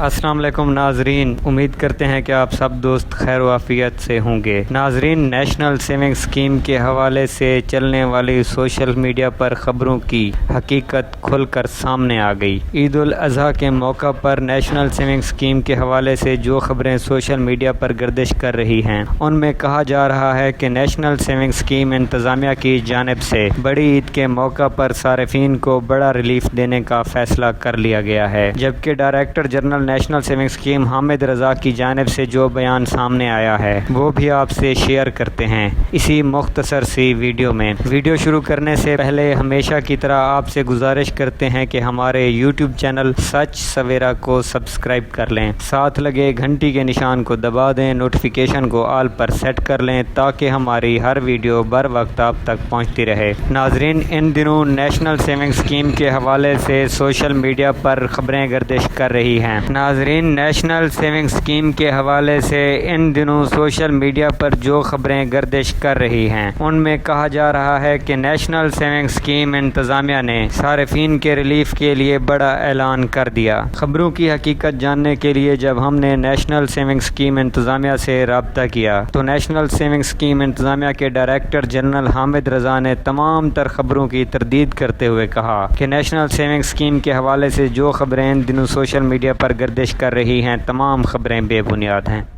السلام علیکم ناظرین، امید کرتے ہیں کہ آپ سب دوست خیر و عافیت سے ہوں گے۔ ناظرین، نیشنل سیونگ اسکیم کے حوالے سے چلنے والی سوشل میڈیا پر خبروں کی حقیقت کھل کر سامنے آ گئی۔ عید الاضحیٰ کے موقع پر نیشنل سیونگ اسکیم کے حوالے سے جو خبریں سوشل میڈیا پر گردش کر رہی ہیں، ان میں کہا جا رہا ہے کہ نیشنل سیونگ اسکیم انتظامیہ کی جانب سے بڑی عید کے موقع پر صارفین کو بڑا ریلیف دینے کا فیصلہ کر لیا گیا ہے، جبکہ director general national saving scheme Hamid Raza کی جانب سے جو بیان سامنے آیا ہے وہ بھی آپ سے شیئر کرتے ہیں اسی مختصر سی ویڈیو میں۔ ویڈیو شروع کرنے سے پہلے ہمیشہ کی طرح آپ سے گزارش کرتے ہیں کہ ہمارے یوٹیوب چینل سچ سویرا کو سبسکرائب کر لیں، ساتھ لگے گھنٹی کے نشان کو دبا دیں، نوٹیفیکیشن کو آل پر سیٹ کر لیں تاکہ ہماری ہر ویڈیو بر وقت آپ تک پہنچتی رہے۔ ناظرین، ان دنوں نیشنل سیونگ اسکیم کے حوالے سے سوشل میڈیا پر خبریں گردش کر رہی ہیں۔ ناظرین، نیشنل سیونگ اسکیم کے حوالے سے ان دنوں سوشل میڈیا پر جو خبریں گردش کر رہی ہیں ان میں کہا جا رہا ہے کہ نیشنل سیونگ اسکیم انتظامیہ نے صارفین کے ریلیف کے لیے بڑا اعلان کر دیا۔ خبروں کی حقیقت جاننے کے لیے جب ہم نے نیشنل سیونگ اسکیم انتظامیہ سے رابطہ کیا تو نیشنل سیونگ اسکیم انتظامیہ کے ڈائریکٹر جنرل حامد رضا نے تمام تر خبروں کی تردید کرتے ہوئے کہا کہ نیشنل سیونگ اسکیم کے حوالے سے جو خبریں ان دنوں سوشل میڈیا پر گردش کر رہی ہیں تمام خبریں بے بنیاد ہیں۔